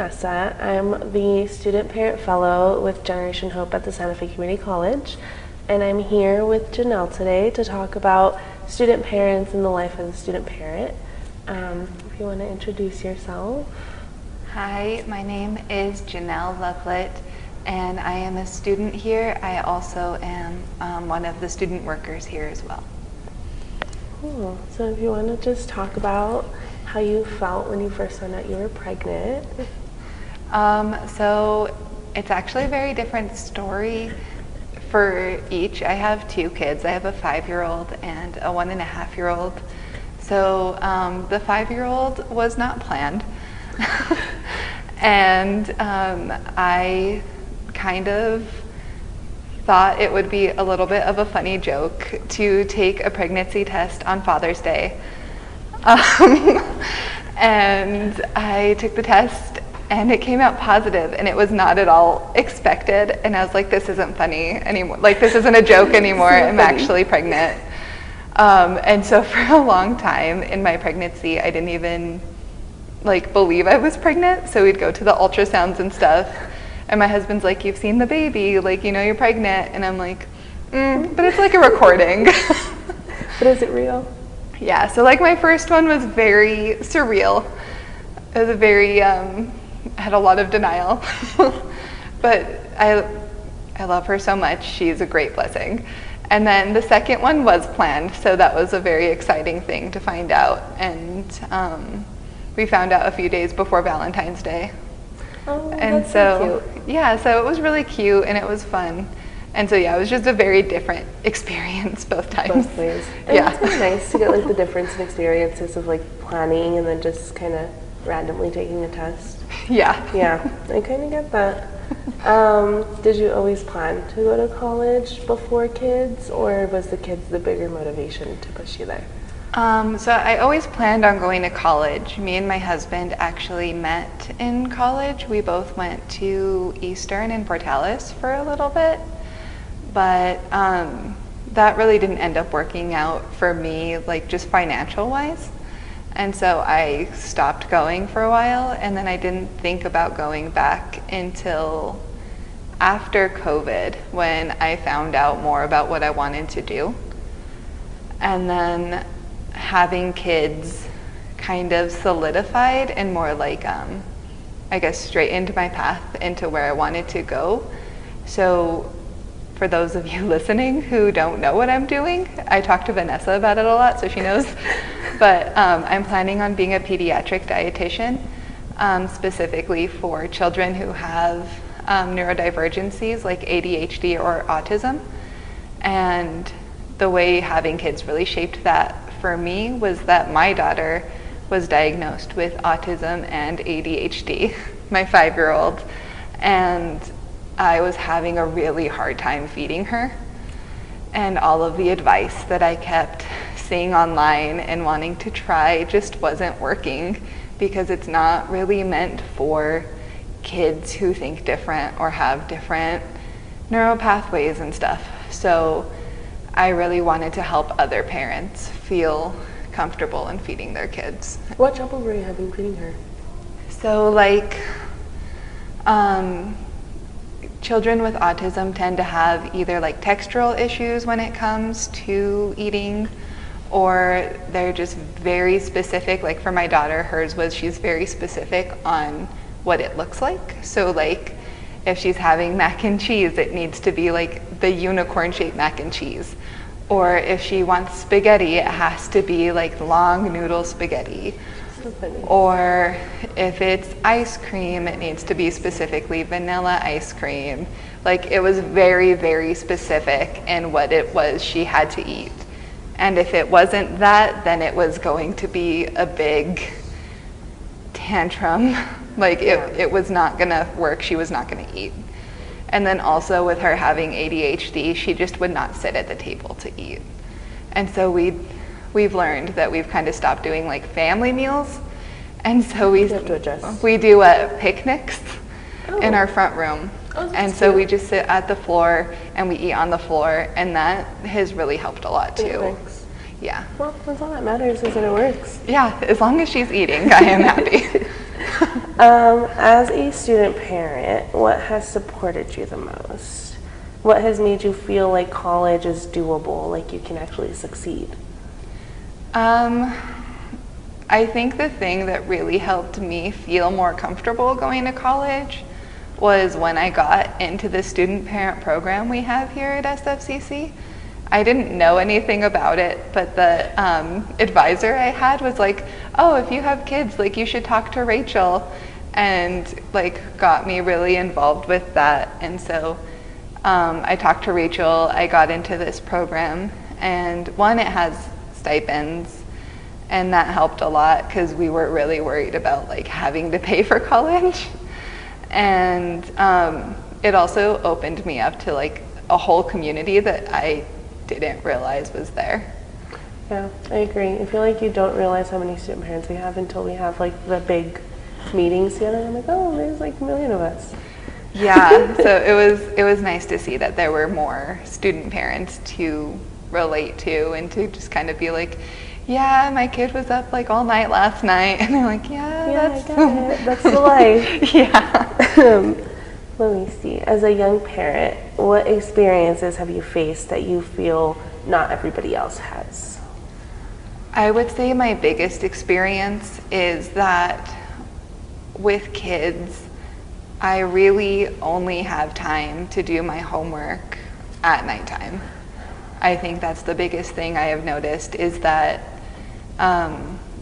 Vanessa. I'm the Student Parent Fellow with Generation Hope at the Santa Fe Community College, and I'm here with Jenelle today to talk about student parents and the life of a student parent. If you want to introduce yourself. Hi, my name is Jenelle Lovelette, and I am a student here. I also am one of the student workers here as well. Cool. So if you want to just talk about how you felt when you first found out you were pregnant. So it's actually a very different story for each. I have two kids. I have a 5-year-old and a 1.5-year-old. So the 5-year-old was not planned. And I kind of thought it would be a little bit of a funny joke to take a pregnancy test on Father's Day. And I took the test and it came out positive, and it was not at all expected. And I was like, this isn't funny anymore. Like, this isn't a joke anymore. I'm actually pregnant. And so for a long time in my pregnancy, I didn't even believe I was pregnant. So we'd go to the ultrasounds and stuff. And my husband's like, you've seen the baby, you're pregnant. And I'm like, but it's like a recording. But is it real? Yeah, so my first one was very surreal. It was had a lot of denial. But I love her so much. She's a great blessing. And then the second one was planned, so that was a very exciting thing to find out. And we found out a few days before Valentine's Day. Oh, and that's so cute. Yeah, so it was really cute and it was fun. And so yeah, it was just a very different experience both times. Both ways. And yeah. It's kind of nice to get the difference in experiences of planning and then just kind of randomly taking a test. Yeah. Yeah, I kind of get that. Did you always plan to go to college before kids, or was the kids the bigger motivation to push you there? So I always planned on going to college. Me and my husband actually met in college. We both went to Eastern in Portales for a little bit, but that really didn't end up working out for me, just financial wise. And so I stopped going for a while, and then I didn't think about going back until after COVID, when I found out more about what I wanted to do. And then having kids kind of solidified and more I guess straightened my path into where I wanted to go. So for those of you listening who don't know what I'm doing, I talk to Vanessa about it a lot, so she knows. But I'm planning on being a pediatric dietitian, specifically for children who have neurodivergencies like ADHD or autism. And the way having kids really shaped that for me was that my daughter was diagnosed with autism and ADHD, my 5-year-old, and I was having a really hard time feeding her. And all of the advice that I kept seeing online and wanting to try just wasn't working, because it's not really meant for kids who think different or have different neural pathways and stuff. So I really wanted to help other parents feel comfortable in feeding their kids. What trouble were you having feeding her? So children with autism tend to have either textural issues when it comes to eating, or they're just very specific. For my daughter, she's very specific on what it looks like. So if she's having mac and cheese, it needs to be the unicorn shaped mac and cheese. Or if she wants spaghetti, it has to be long noodle spaghetti. So funny. Or if it's ice cream, it needs to be specifically vanilla ice cream. It was very, very specific in what it was she had to eat. And if it wasn't that, then it was going to be a big tantrum. It was not gonna work. She was not gonna eat. And then also with her having ADHD, she just would not sit at the table to eat. And so we've learned that we've kind of stopped doing family meals. And so we have to adjust. We do picnics in our front rom. And so we just sit at the floor and we eat on the floor, and that has really helped a lot too. It works. Yeah. Well, that's all that matters, is that it works. Yeah, as long as she's eating, I am happy. As a student parent, what has supported you the most? What has made you feel like college is doable, like you can actually succeed? I think the thing that really helped me feel more comfortable going to college was when I got into the student parent program we have here at SFCC. I didn't know anything about it, but the advisor I had was like, oh, if you have kids, like you should talk to Rachel, and like got me really involved with that. And so I talked to Rachel, I got into this program, and one, it has stipends, and that helped a lot because we were really worried about like having to pay for college. And it also opened me up to like a whole community that I didn't realize was there. Yeah, I agree. I feel like you don't realize how many student parents we have until we have like the big meetings together. And I'm like, oh, there's like a million of us. Yeah, so it was nice to see that there were more student parents to relate to and to just kind of be like, yeah, my kid was up like all night last night, and they're like, I got it. That's the life. Yeah. Let me see. As a young parent, what experiences have you faced that you feel not everybody else has? I would say my biggest experience is that with kids, I really only have time to do my homework at nighttime. I think that's the biggest thing I have noticed is that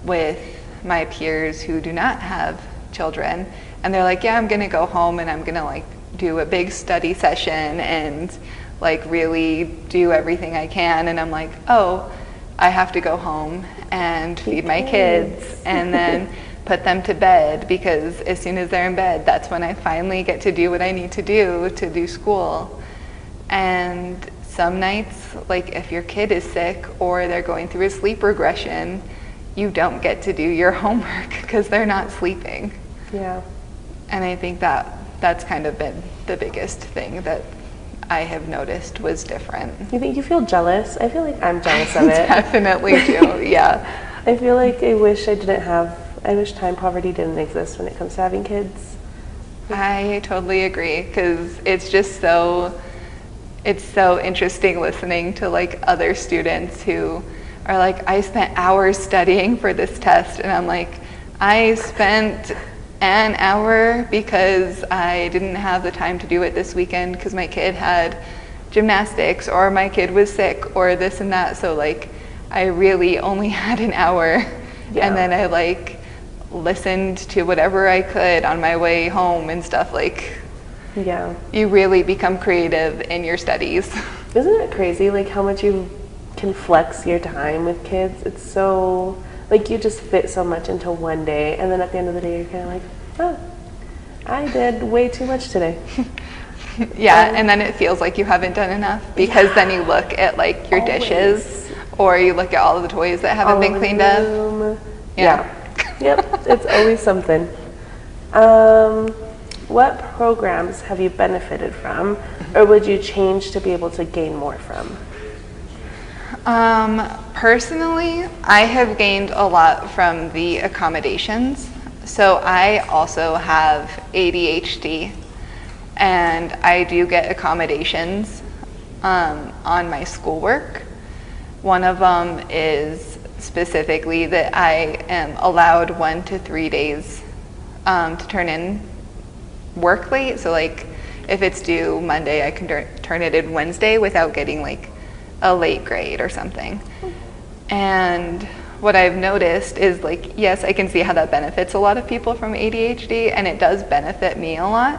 with my peers who do not have children, and they're like, yeah, I'm gonna go home and I'm gonna like do a big study session and like really do everything I can, and I'm like, oh, I have to go home and feed my kids and then put them to bed, because as soon as they're in bed, that's when I finally get to do what I need to do school. And some nights, like if your kid is sick or they're going through a sleep regression, you don't get to do your homework because they're not sleeping. Yeah. And I think that's kind of been the biggest thing that I have noticed was different. You think you feel jealous? I feel like I'm jealous of it. Definitely do, yeah. I feel like I wish time poverty didn't exist when it comes to having kids. I totally agree, because it's just so interesting listening to like other students who are like, I spent hours studying for this test, and I'm like, I spent an hour because I didn't have the time to do it this weekend because my kid had gymnastics or my kid was sick or this and that, so like I really only had an hour. Yeah. And then I like listened to whatever I could on my way home and stuff. Like, yeah, you really become creative in your studies. Isn't it crazy like how much you can flex your time with kids? It's so like you just fit so much into one day, and then at the end of the day you're kind of like, oh, I did way too much today. Yeah, and then it feels like you haven't done enough, because then you look at like your dishes, or you look at all of the toys that haven't been cleaned up. Yeah. Yep, it's always something. What programs have you benefited from, or would you change to be able to gain more from? Personally, I have gained a lot from the accommodations. So I also have ADHD, and I do get accommodations on my schoolwork. One of them is specifically that I am allowed 1 to 3 days to turn in work late. So like if it's due Monday, I can turn it in Wednesday without getting like a late grade or something. And what I've noticed is like, yes, I can see how that benefits a lot of people from ADHD, and it does benefit me a lot,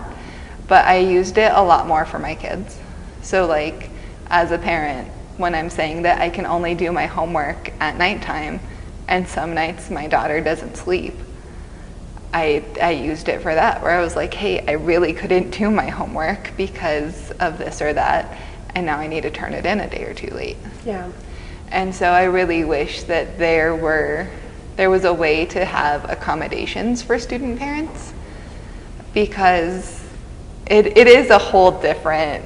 but I used it a lot more for my kids. So like as a parent, when I'm saying that I can only do my homework at nighttime, and some nights my daughter doesn't sleep, I used it for that, where I was like, hey, I really couldn't do my homework because of this or that, and now I need to turn it in a day or two late. Yeah. And so I really wish that there was a way to have accommodations for student parents, because it is a whole different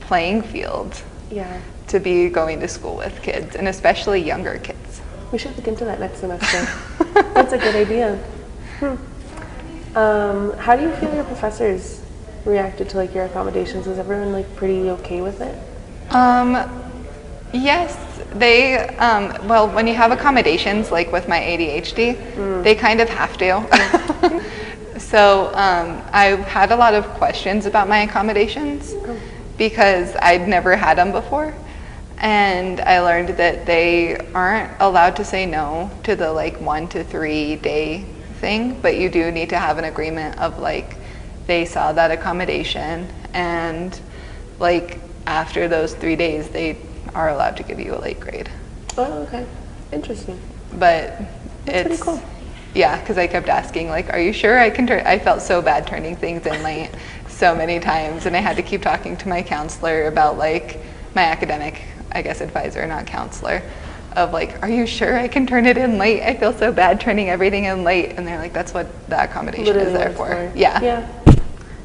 playing field. Yeah. To be going to school with kids, and especially younger kids. We should look into that next semester. That's a good idea. How do you feel your professors reacted to like your accommodations? Was everyone like pretty okay with it? Yes, they, well, when you have accommodations, like with my ADHD, they kind of have to. So I've had a lot of questions about my accommodations because I'd never had them before. And I learned that they aren't allowed to say no to the like 1 to 3 day thing, but you do need to have an agreement of like they saw that accommodation and like after those 3 days they are allowed to give you a late grade. Oh, okay. Interesting. But That's it's pretty cool. Yeah, because I kept asking like, are you sure I can turn? I felt so bad turning things in late so many times, and I had to keep talking to my counselor about like my academic, I guess, advisor, not counselor, of like, are you sure I can turn it in late? I feel so bad turning everything in late. And they're like, that's what the accommodation Literally is there what it's for. Yeah. Yeah.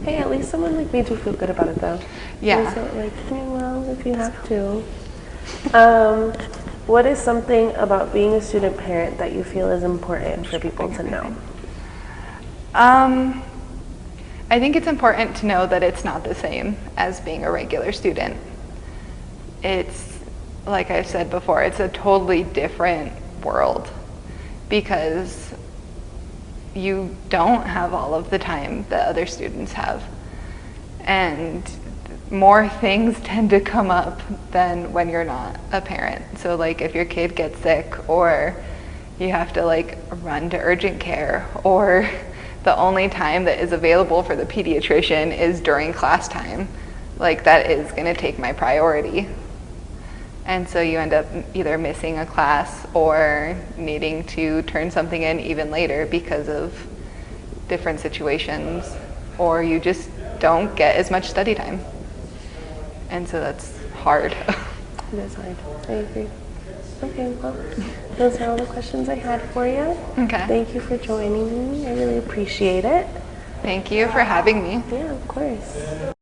Hey, at least someone like made you feel good about it though. Yeah. So like, well, if you have to. What is something about being a student parent that you feel is important for people to know? I think it's important to know that it's not the same as being a regular student. It's, like I've said before, it's a totally different world because you don't have all of the time that other students have. And more things tend to come up than when you're not a parent. So like if your kid gets sick or you have to like run to urgent care or the only time that is available for the pediatrician is during class time, like that is going to take my priority. And so you end up either missing a class or needing to turn something in even later because of different situations, or you just don't get as much study time. And so that's hard. It is hard. I agree. Okay, well, those are all the questions I had for you. Okay. Thank you for joining me. I really appreciate it. Thank you for having me. Yeah, of course.